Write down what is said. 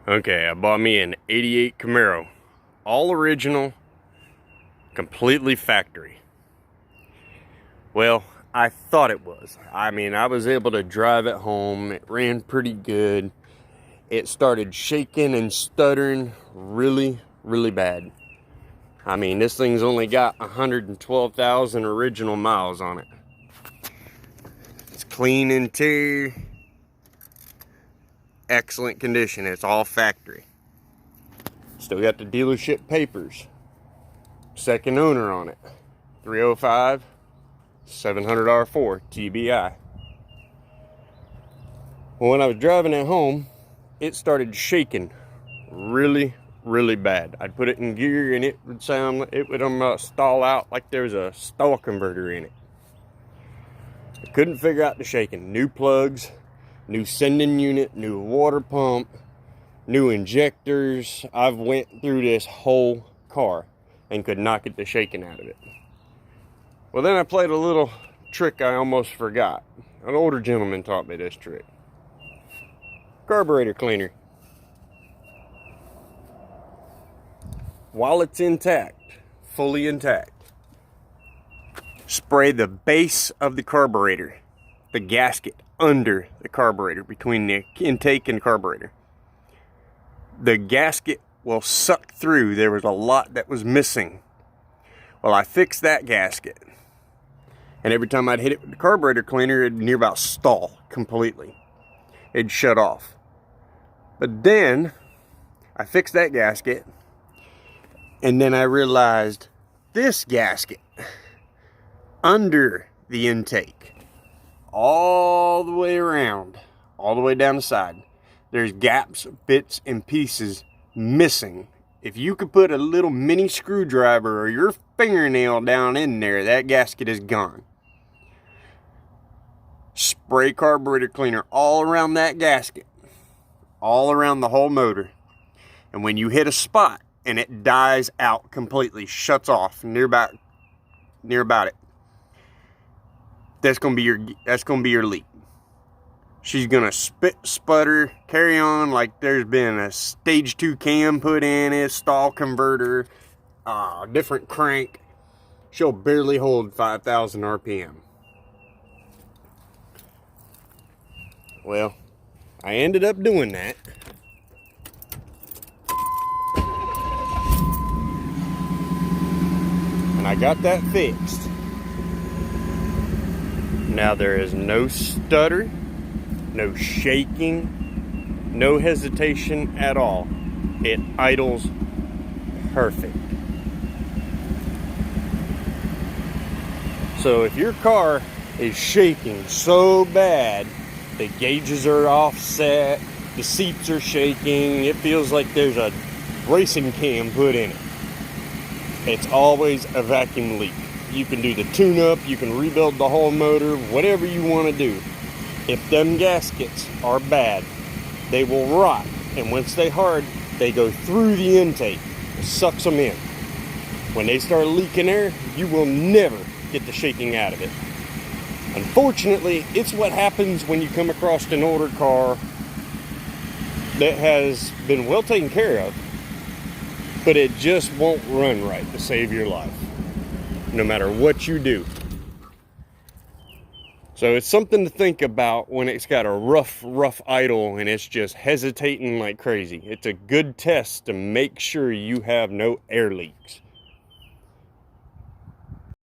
Okay, I bought me an 88 Camaro. All original, completely factory. Well, I thought it was. I mean, I was able to drive it home. It ran pretty good. It started shaking and stuttering really, really bad. I mean, this thing's only got 112,000 original miles on it. It's clean interior. Excellent condition. It's all factory. Still got the dealership papers. Second owner on it. 305 700R4 TBI. Well, when I was driving it home, it started shaking really, really bad. I'd put it in gear and it would stall out like there was a stall converter in it. I couldn't figure out the shaking. New plugs, new sending unit, new water pump, new injectors. I've went through this whole car and could not get the shaking out of it. Well, then I played a little trick I almost forgot. An older gentleman taught me this trick. Carburetor cleaner. While it's intact, fully intact, spray the base of the carburetor, the gasket under the carburetor, between the intake and carburetor. The gasket will suck through. There was a lot that was missing. Well, I fixed that gasket. And every time I'd hit it with the carburetor cleaner, it'd near about stall completely. It'd shut off. But then I fixed that gasket, and then I realized this gasket under the intake, all the way around, all the way down the side, there's gaps, bits, and pieces missing. If you could put a little mini screwdriver or your fingernail down in there, that gasket is gone. Spray carburetor cleaner all around that gasket, all around the whole motor. And when you hit a spot and it dies out completely, shuts off near about it, that's gonna be your leak. She's gonna spit, sputter, carry on like there's been a stage 2 cam put in it, stall converter, different crank. She'll barely hold 5,000 RPM. Well, I ended up doing that. And I got that fixed. Now there is no stutter, no shaking, no hesitation at all. It idles perfect. So if your car is shaking so bad, the gauges are offset, the seats are shaking, it feels like there's a racing cam put in it, it's always a vacuum leak. You can do the tune-up, you can rebuild the whole motor, whatever you want to do. If them gaskets are bad, they will rot, and once they hard, they go through the intake. It sucks them in. When they start leaking air, you will never get the shaking out of it. Unfortunately, it's what happens when you come across an older car that has been well taken care of, but it just won't run right to save your life, no matter what you do. So it's something to think about when it's got a rough idle and it's just hesitating like crazy. It's a good test to make sure you have no air leaks.